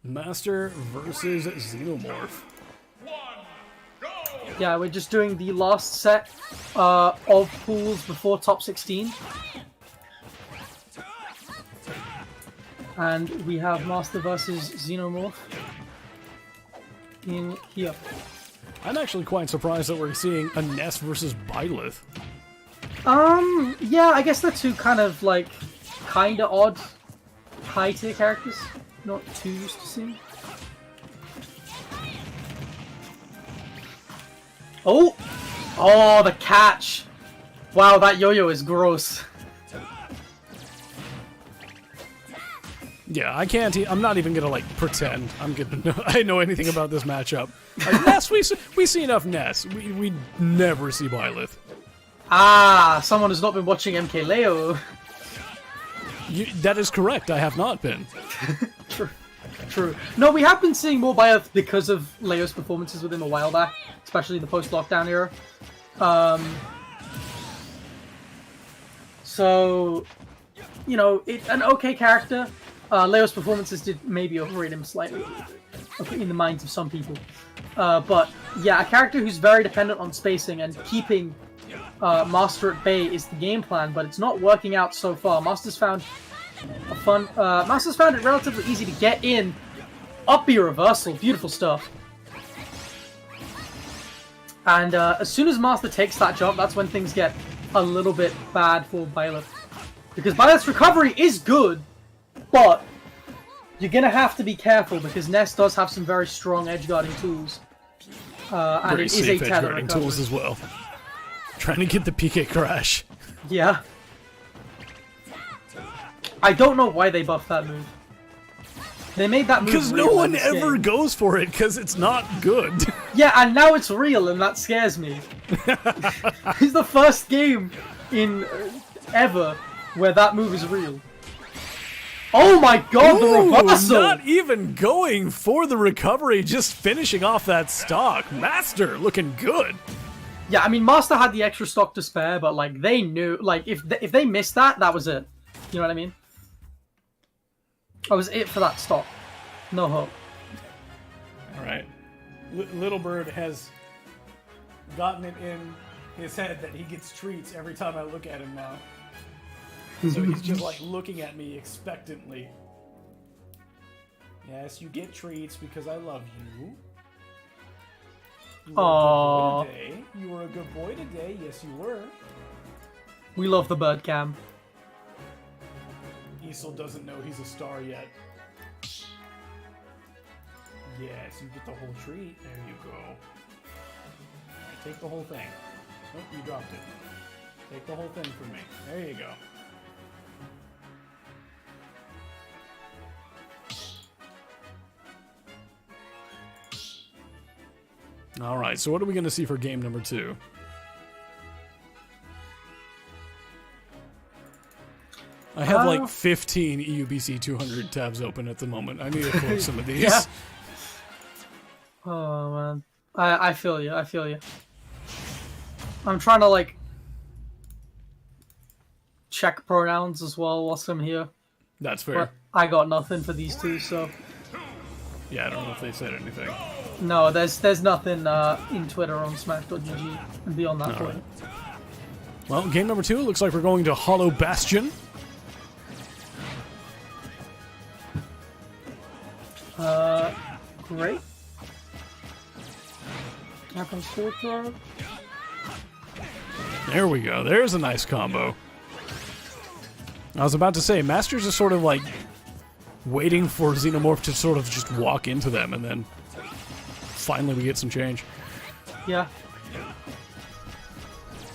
Master versus Xenomorph. Yeah, we're just doing the last set of pools before top 16. And we have Master versus Xenomorph in here. I'm actually quite surprised that we're seeing a Ness versus Byleth. Yeah, I guess they're two kind of like kinda odd high tier characters. Not too used to seeing. Oh! Oh, the catch! Wow, that yo-yo is gross. Yeah, I can't. I'm not even gonna like pretend I know anything about this matchup. Like, Ness, we see enough Ness. We never see Byleth. Ah, someone who's not been watching MK Leo. That is correct. I have not been. True. No, we have been seeing more Byleth because of Leo's performances with him a while back, especially the post-lockdown era. So, you know, an okay character. Leo's performances did maybe overrate him slightly in the minds of some people. But yeah, a character who's very dependent on spacing and keeping Master at bay is the game plan, but it's not working out so far. Master's found it relatively easy to get in. Up B reversal, beautiful stuff. And as soon as Master takes that jump, that's when things get a little bit bad for Byleth. Because Byleth's recovery is good, but you're going to have to be careful because Ness does have some very strong edge guarding tools. And Very it is a safe edge tether guarding recovery. tools as well. Trying to get the PK crash. Yeah. I don't know why they buffed that move. They made that move Because no real one in this ever game. goes for it because it's not good. Yeah, and now it's real, and that scares me. It's the first game in ever where that move is real. Oh my god, the reversal! Not even going for the recovery, just finishing off that stock. Master looking good. Yeah, I mean, Master had the extra stock to spare, but like they knew, like if they missed that, that was it. You know what I mean? That was it for that stock. No hope. All right. Little Bird has gotten it in his head that he gets treats every time I look at him now. So he's just like looking at me expectantly. Yes, you get treats because I love you. You were a good boy today. You were a good boy today. Yes, you were. We love the bird cam. Isel doesn't know he's a star yet. Yes, you get the whole treat. There you go. Alright, take the whole thing. Oh, you dropped it. Take the whole thing from me. There you go. Alright, so what are we going to see for game number 2? I have like 15 EUBC 200 tabs open at the moment. I need to close some of these. Yeah. Oh man, I feel you. I feel you. I'm trying to like check pronouns as well whilst I'm here. That's fair. But I got nothing for these two, so yeah, I don't know if they said anything. no, there's nothing in Twitter on Smash.gg and beyond that point. Right. Well, game number 2 looks like we're going to Hollow Bastion. Great. Happens full throw. There we go. There's a nice combo. I was about to say, Masters is sort of like waiting for Xenomorph to sort of just walk into them, and then finally we get some change. Yeah.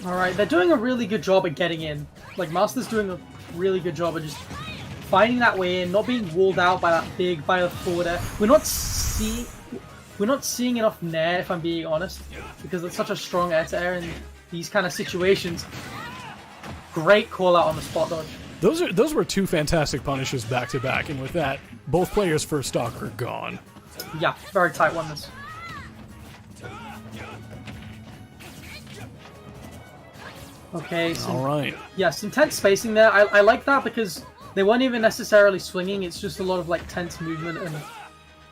Alright, they're doing a really good job at getting in. Like, Master's doing a really good job of just finding that way in, not being walled out by that big Byleth forward air. We're not seeing enough Nair, if I'm being honest, because it's such a strong air to air in these kind of situations. Great call out on the spot dodge. Those were two fantastic punishes back to back, and with that, both players' first stock are gone. Yeah, very tight one this. Okay, so All right. yeah, some tense spacing there. I like that because they weren't even necessarily swinging. It's just a lot of like tense movement and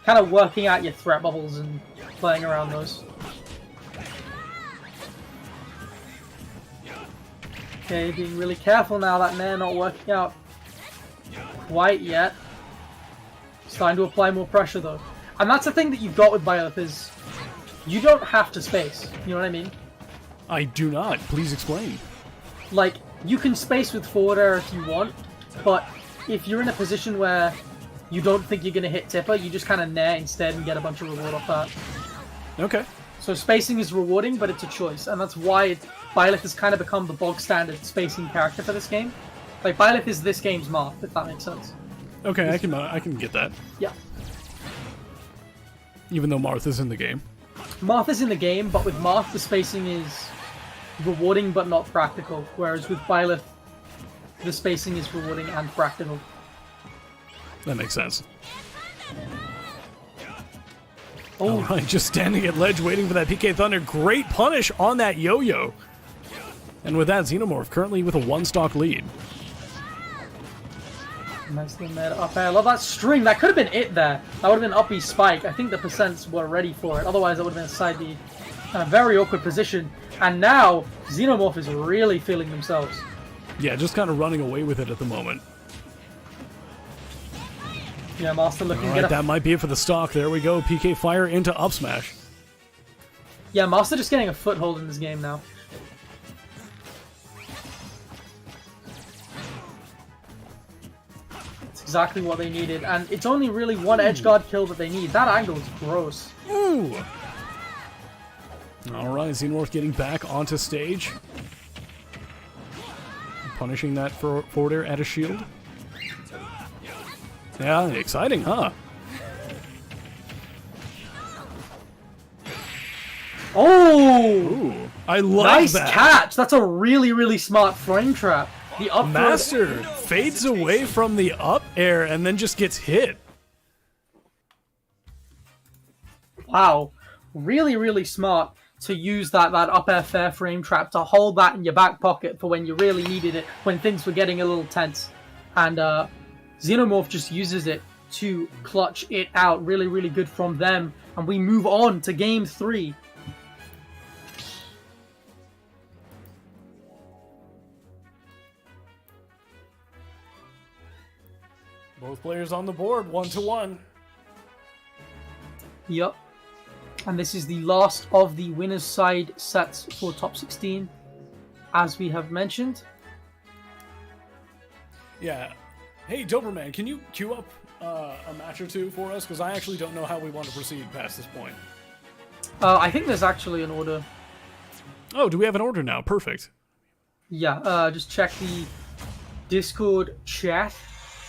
kind of working out your threat bubbles and playing around those. Okay, being really careful now that Nair not working out quite yet. Starting to apply more pressure though. And that's the thing that you've got with Byleth is you don't have to space. You know what I mean? I do not. Please explain. Like, you can space with forward air if you want, but if you're in a position where you don't think you're going to hit Tipper, you just kind of Nair instead and get a bunch of reward off that. Okay. So spacing is rewarding, but it's a choice, and that's why Byleth has kind of become the bog standard spacing character for this game. Like, Byleth is this game's Marth, if that makes sense. Okay, I can get that. Yeah. Even though Martha's in the game. Marth is in the game, but with Marth, the spacing is rewarding but not practical, whereas with Byleth, the spacing is rewarding and practical. That makes sense. Oh, Alright, just standing at ledge waiting for that PK Thunder. Great punish on that yo-yo. And with that, Xenomorph currently with a 1-stock lead. nicely made up air. I love that string. That could have been it there. That would have been up B spike. I think the percents were ready for it. Otherwise, that would have been a side B. And a very awkward position. And now, Xenomorph is really feeling themselves. Yeah, just kind of running away with it at the moment. Yeah, Master looking Alright, that might be it for the stock. There we go. PK Fire into up smash. Yeah, Master just getting a foothold in this game now. It's exactly what they needed, and it's only really one edge guard kill that they need. That angle is gross. Ooh! Alright, Xenomorph getting back onto stage. Punishing that forward air at a shield. Yeah, exciting, huh? Oh! Ooh, I like Nice that. catch! That's a really, really smart frame trap. The up throw- Master fades away from the up air and then just gets hit. Wow. Really, really smart to use that up air fair frame trap to hold that in your back pocket for when you really needed it, when things were getting a little tense. And Xenomorph just uses it to clutch it out. Really, really good from them. And we move on to game 3. Both players on the board, 1-1. Yep. And this is the last of the winner's side sets for top 16, as we have mentioned. Yeah. Hey, Doberman, can you queue up a match or two for us? Because I actually don't know how we want to proceed past this point. I think there's actually an order. Oh, do we have an order now? Perfect. Yeah, just check the Discord chat.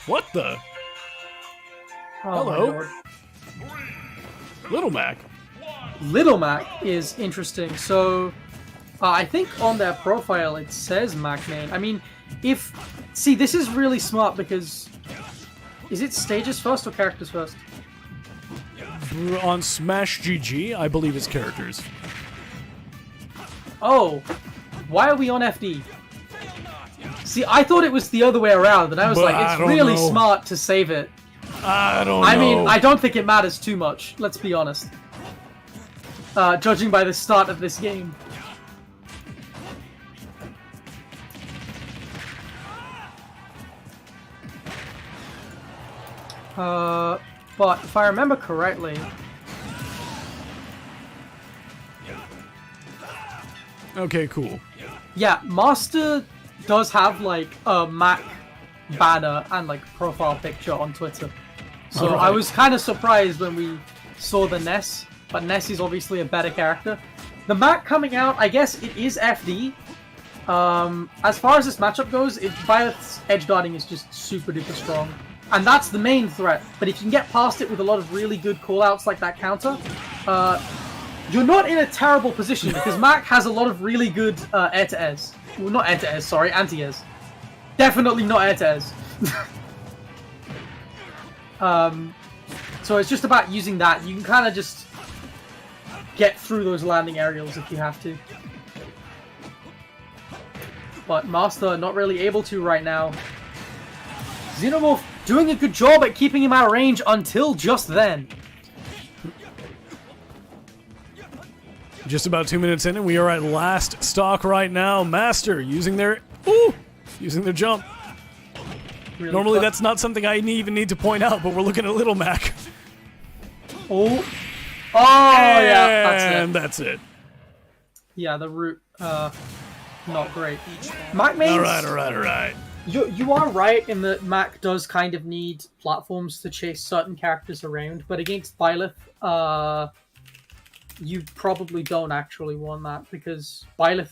What the? Oh, my Hello. lord. Little Mac. Little Mac is interesting. So, I think on their profile it says Mac name. I mean, if... See, this is really smart because... Is it stages first or characters first? On Smash GG, I believe it's characters. Oh, why are we on FD? See, I thought it was the other way around, and I was But like, I it's don't really know. smart to save it. I don't know. I mean, I don't think it matters too much, let's be honest. Judging by the start of this game. But if I remember correctly... Okay, cool. Yeah, Master does have, like, a Mac banner and, like, profile picture on Twitter. So Alright. I was kind of surprised when we saw the Ness, but Ness is obviously a better character. The Mac coming out, I guess it is FD. As far as this matchup goes, Byleth's edge guarding is just super duper strong. And that's the main threat. But if you can get past it with a lot of really good callouts like that counter, you're not in a terrible position because Mac has a lot of really good air-to-airs. Well, not air-to-airs, sorry, anti-airs. Definitely not air-to-airs. So it's just about using that. You can kind of just get through those landing aerials if you have to. But Master not really able to right now. Xenomorph doing a good job at keeping him out of range until just then. Just about 2 minutes in, and we are at last stock right now. Master using their jump. Really Normally, quick. that's not something I even need to point out, but we're looking at Little Mac. Oh, yeah, that's it. And that's it. Yeah, the route, not great. Mac mains, All right. you are right in that Mac does kind of need platforms to chase certain characters around, but against Byleth, you probably don't actually want that, because Byleth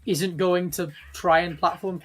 isn't going to try and platform